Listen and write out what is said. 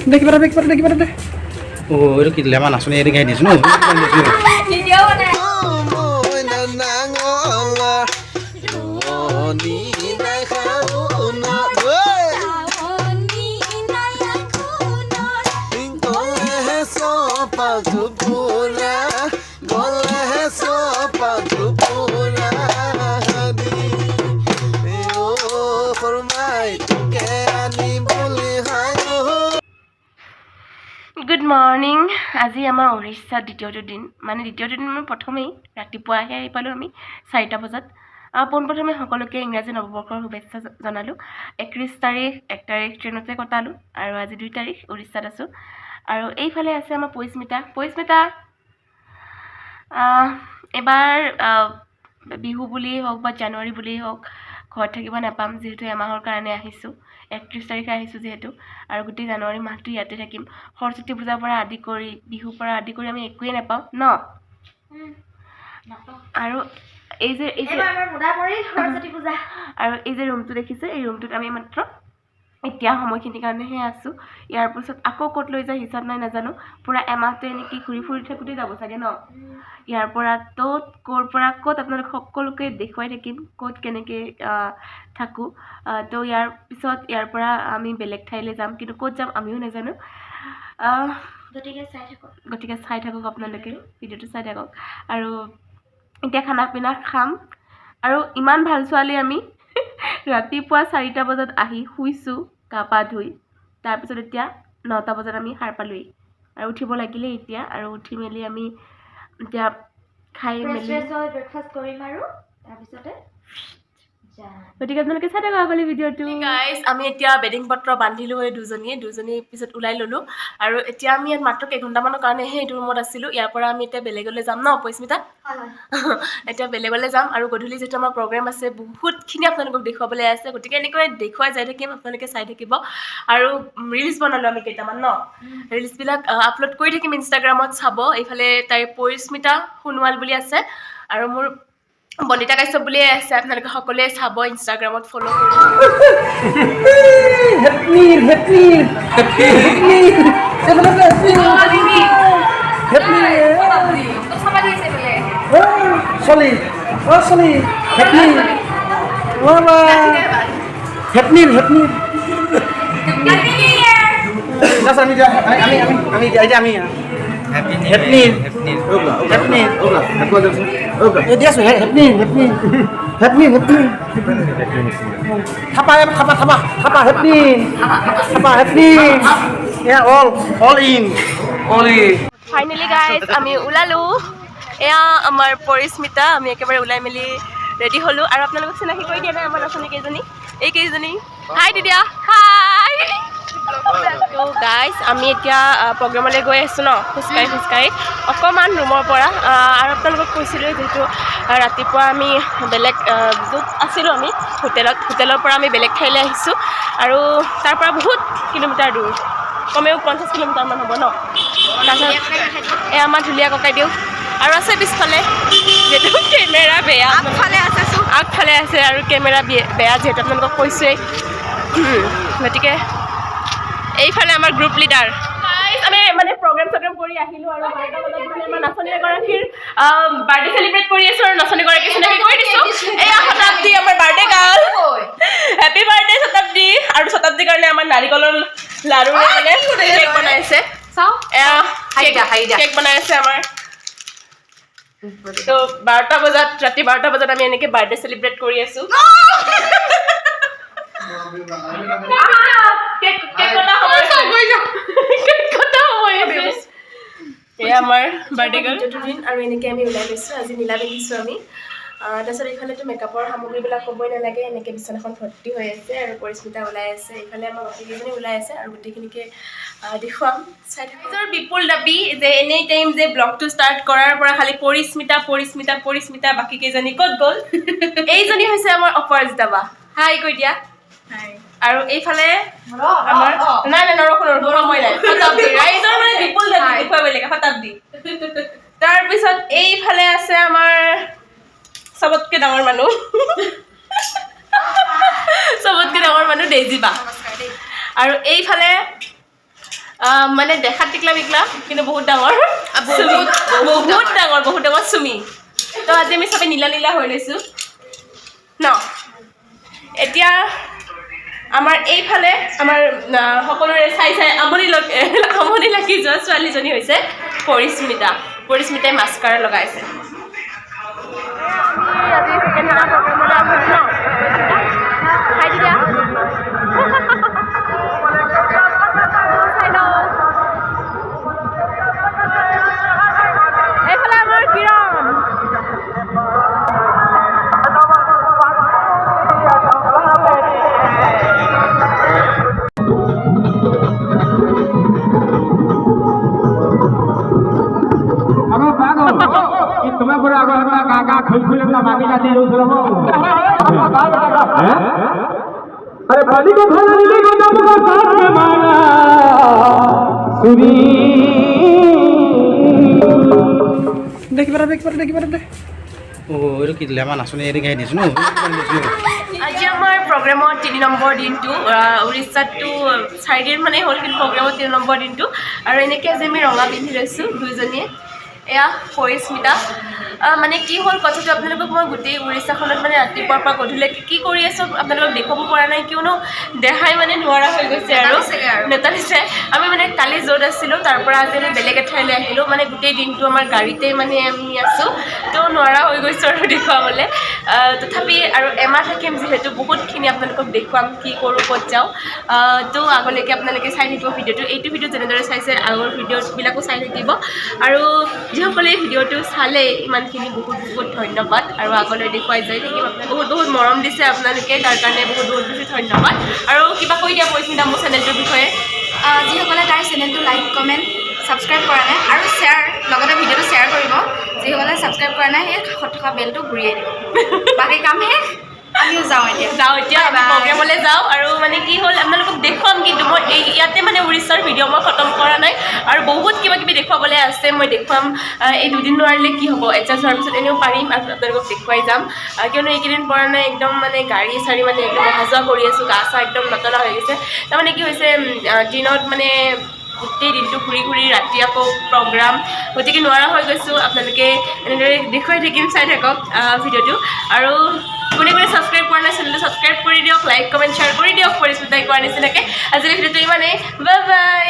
দে কিবা দে ও এইটো কি লেমা নাচনি এৰি গাই দিছো ন ভিডিও বনাই গুড মৰ্ণিং আজি আমাৰ উৰিষ্যাত দ্বিতীয়টো দিন মানে দ্বিতীয়টো দিন মানে প্ৰথমেই ৰাতিপুৱাহে আহি পালোঁ আমি 4টা বজাত পোনপ্ৰথমে সকলোকে ইংৰাজী নৱবৰ্ষৰ শুভেচ্ছা জনালোঁ 31 তাৰিখ 1 তাৰিখ ট্ৰেইনতে কটালোঁ আৰু আজি 2 তাৰিখ উৰিষ্যাত আছোঁ আৰু এইফালে আছে আমাৰ পৰিস্মিতা এবাৰ বিহু বুলিয়েই হওক বা জানুৱাৰী বুলিয়েই হওক ঘৰত থাকিব নাপাম যিহেতু এমাহৰ কাৰণে আহিছোঁ 31 তাৰিখে আহিছোঁ যিহেতু আৰু গোটেই জানুৱাৰী মাহটো ইয়াতে থাকিম সৰস্বতী পূজাৰ পৰা আদি কৰি বিহুৰ পৰা আদি কৰি আমি একোৱেই নাপাওঁ ন আৰু এই যে সৰস্বতী পূজা আৰু এই যে ৰুমটো দেখিছে এই ৰুমটোত আমি মাত্ৰ এতিয়া সময়খিনিৰ কাৰণেহে আছোঁ ইয়াৰ পিছত আকৌ ক'ত লৈ যায় হিচাপ নাই নাজানো পুৰা এমাহটো এনেকৈ ঘূৰি ফুৰি থাকোঁতেই যাব চাগে ন ইয়াৰ পৰা ক'ৰ পৰা ক'ত আপোনালোক সকলোকে দেখুৱাই থাকিম ক'ত কেনেকৈ থাকোঁ তো ইয়াৰ পিছত ইয়াৰ পৰা আমি বেলেগ ঠাইলৈ যাম কিন্তু ক'ত যাম আমিও নাজানো গতিকে চাই থাকক আপোনালোকে ভিডিঅ'টো চাই থাকক আৰু এতিয়া খানা পিনা খাম আৰু ইমান ভাল ছোৱালী আমি ৰাতিপুৱা 4টা বজাত আহি শুইছোঁ গা পা ধুই তাৰপিছত এতিয়া 9টা বজাত আমি সাৰ পালোঁহি আৰু উঠিব লাগিলে এতিয়া আৰু উঠি মেলি আমি এতিয়া খাই মেলি ব্ৰেকফাষ্ট কৰিম আৰু তাৰপিছতে গতিকে আপোনালোকে চাই থাকক আগলৈ ভিডিঅ'টো গাইজ আমি এতিয়া বেডিং পত্ৰ বান্ধিলোঁ এই দুজনী পিছত ওলাই ল'লোঁ আৰু এতিয়া আমি ইয়াত মাত্ৰ কেইঘণ্টামানৰ কাৰণেহে এইটো ৰুমত আছিলোঁ ইয়াৰ পৰা আমি এতিয়া বেলেগলৈ যাম ন পৰিস্মিতা এতিয়া বেলেগলৈ যাম আৰু গধূলি যিহেতু আমাৰ প্ৰগ্ৰেম আছে বহুতখিনি আপোনালোকক দেখুৱাবলৈ আছে গতিকে এনেকৈ দেখুৱাই যাই থাকিম আপোনালোকে চাই থাকিব আৰু ৰিলছ বনালোঁ আমি কেইটামান ন ৰিলছবিলাক আপলোড কৰি থাকিম ইনষ্টাগ্ৰামত চাব এইফালে তাইৰ পৰিস্মিতা সোণোৱাল বুলি আছে আৰু মোৰ বনিতা কাশ্যপ বুলিয়ে আছে আপোনালোকে সকলোৱে চাব ইনষ্টাগ্ৰামত ফ'ল' কৰিব ফাইনেলি গাইজ আমি ওলালোঁ এয়া আমাৰ পৰিস্মিতা আমি একেবাৰে ওলাই মেলি ৰেডি হ'লোঁ আৰু আপোনালোকক চিনাকি কৰি দিয়া নাই আমাৰ নাচনী কেইজনী এইকেইজনী হাই দিদিয়া হাই তো গাইজ আমি এতিয়া প্ৰগ্ৰেমলৈ গৈ আছোঁ ন খোজকাঢ়ি অকণমান ৰুমৰ পৰা আৰু আপোনালোকক কৈছিলোঁ যিহেতু ৰাতিপুৱা আমি বেলেগ য'ত আছিলোঁ আমি হোটেলৰ পৰা আমি বেলেগ ঠাইলৈ আহিছোঁ আৰু তাৰ পৰা বহুত কিলোমিটাৰ দূৰ কমেও 50 কিলোমিটাৰমান হ'ব ন তাৰপিছত এই আমাৰ ঢুলীয়া ককাইদেউ আৰু আছে পিছফালে যিহেতু কেমেৰা বেয়া আগফালে আছে আৰু কেমেৰা বেয়া যিহেতু আপোনালোকক কৈছোঁৱেই গতিকে এইফালে আমাৰ গ্ৰুপ লিডাৰ আমি মানে প্ৰগ্ৰেম কৰি আহিলোঁ আৰু আমাৰ নাচনী এগৰাকীৰ বাৰ্থডে চেলিব্ৰেট কৰি আছোঁ আৰু নাচনী এগৰাকী চিনাকি কৰি দিছোঁ এয়া শতাব্দী আমাৰ বাৰ্থডে গাৰ্ল হেপী বাৰ্থডে শতাব্দী আৰু শতাব্দীৰ কাৰণে আমাৰ নাৰিকলৰ লাড়ুৰে মানে কেক বনাইছে এয়া কেক বনাই আছে আমাৰ তো 12টা বজাত ৰাতি 12টা বজাত আমি এনেকৈ বাৰ্থডে চেলিব্ৰেট কৰি আছোঁ এয়া আমাৰ বাৰ্থডে গাৰ্ল আৰু এনেকৈ আমি ওলাই গৈছোঁ আজি নীলা পিন্ধিছোঁ আমি তাৰপিছত এইফালেতো মেকআপৰ সামগ্ৰীবিলাক ক'বই নালাগে এনেকৈ বিচনাখন ভৰ্তি হৈ আছে আৰু পৰিস্মিতা ওলাই আছে এইফালে আমাৰ বাকীকেইজনী ওলাই আছে আৰু গোটেইখিনিকে দেখুৱাম চাই থাকক বিপুল দাবী যে এনি টাইম যে ব্লগটো ষ্টাৰ্ট কৰাৰ পৰা খালি পৰিস্মিতা বাকীকেইজনী ক'ত গ'ল এইজনী হৈছে আমাৰ অপৰাজিতা বা হাই কৈ দিয়া আৰু এইফালে আমাৰ নাই নৰখোঁ সময় নাই শতাব্দী ৰাইজৰ মানে বিপুল দাবী দেখুৱাব লাগে শতাব্দী তাৰপিছত এইফালে আছে আমাৰ চবতকৈ ডাঙৰ মানুহ ডেইজি বা আৰু এইফালে মানে দেখাত টিকলা বিকলা কিন্তু বহুত ডাঙৰ বহুত ডাঙৰ চুমি তো আজি আমি চবে নীলা নীলা হৈ লৈছোঁ ন এতিয়া আমাৰ এইফালে আমাৰ সকলোৰে চাই আমনি লাগি যোৱা ছোৱালীজনী হৈছে পৰিস্মিতাই মাস্কাৰা লগাইছে এইফালে আমাৰ কিৰণ तुम्हें पूरा काका खुल अपना बाकी जाती है अरे पानी को खाना नहीं को जब साथ में माना सुनी দেখিব এইটো কি দিলে আমাৰ নাচনী এৰি গাই দিছোঁ ন আজি আমাৰ প্ৰগ্ৰেমৰ 3 নম্বৰ দিনটো উৰিষ্যাতটো 4 দিন মানে হ'ল কিন্তু প্ৰগ্ৰেমৰ 3 নম্বৰ দিনটো আৰু এনেকৈ আজি আমি ৰঙা পিন্ধি লৈছোঁ দুইজনীয়ে এয়া পৰিস্মিতা মানে কি হ'ল কথাটো আপোনালোকক মই গোটেই উৰিষ্যাখনত মানে ৰাতিপুৱাৰ পৰা গধূলিলৈকে কি কৰি আছোঁ আপোনালোকক দেখুৱাব পৰা নাই কিয়নো দেখাই মানে নোৱাৰা হৈ গৈছে আৰু নেতালিছে আমি মানে কালি য'ত আছিলোঁ তাৰ পৰা আজি আমি বেলেগ এঠাইলৈ আহিলোঁ মানে গোটেই দিনটো আমাৰ গাড়ীতে মানে আমি আছোঁ তো নোৱাৰা হৈ গৈছোঁ আৰু দেখুৱাবলৈ তথাপি আৰু এমাহ থাকিম যিহেতু বহুতখিনি আপোনালোকক দেখুৱাম কি কৰোঁ ক'ত যাওঁ তো আগলৈকে আপোনালোকে চাই থাকিব ভিডিঅ'টো এইটো ভিডিঅ' যেনেদৰে চাইছে আগৰ ভিডিঅ'বিলাকো চাই থাকিব আৰু যিসকলে ভিডিঅ'টো চালে ইমানখিনি বহুত ধন্যবাদ আৰু আগলৈ দেখুৱাই যাই থাকিম আপোনালোকে বহুত মৰম দিছে আপোনালোকে তাৰ কাৰণে বহুত বেছি ধন্যবাদ আৰু কিবা কৈ দিয়া পৰিস্মিতা মোৰ চেনেলটোৰ বিষয়ে যিসকলে তাৰ চেনেলটো লাইক কমেণ্ট ছাবস্ক্ৰাইব কৰা নাই আৰু শ্বেয়াৰ লগতে ভিডিঅ'টো শ্বেয়াৰ কৰিব যিসকলে ছাবস্ক্ৰাইব কৰা নাই সেই কাষত থকা বেলটো ঘূৰিয়াই দিব বাকী কামহে আমিও যাওঁ এতিয়া আমি প্ৰগ্ৰেমলৈ যাওঁ আৰু মানে কি হ'ল আপোনালোকক দেখুৱাম কিন্তু মই ইয়াতে মানে উৰিষ্যাৰ ভিডিঅ' মই খতম কৰা নাই আৰু বহুত কিবা কিবি দেখুৱাবলৈ আছে মই দেখুৱাম এই দুদিন নোৱাৰিলে কি হ'ব এডজাষ্ট হোৱাৰ পিছত এনেও পাৰিম আৰু আপোনালোকক দেখুৱাই যাম কিয়নো এইকেইদিন পৰা নাই একদম মানে গাড়ী চাড়ী মানে একদম অহা যোৱা কৰি আছোঁ গা চা একদম নতলা হৈ গৈছে তাৰমানে কি হৈছে দিনত মানে গোটেই দিনটো ঘূৰি ৰাতি আকৌ প্ৰগ্ৰাম গতিকে নোৱাৰা হৈ গৈছোঁ আপোনালোকে এনেদৰে দেখুৱাই থাকিম চাই থাকক ভিডিঅ'টো আৰু কোনে ছাবস্ক্ৰাইব কৰা নাই চেনেলটো ছাবস্ক্ৰাইব কৰি দিয়ক লাইক কমেণ্ট শ্বেয়াৰ কৰি দিয়ক পৰিস্মিতাই কোৱাৰ নিচিনাকৈ আজিৰ ভিডিঅ'টো ইমানেই বাই বাই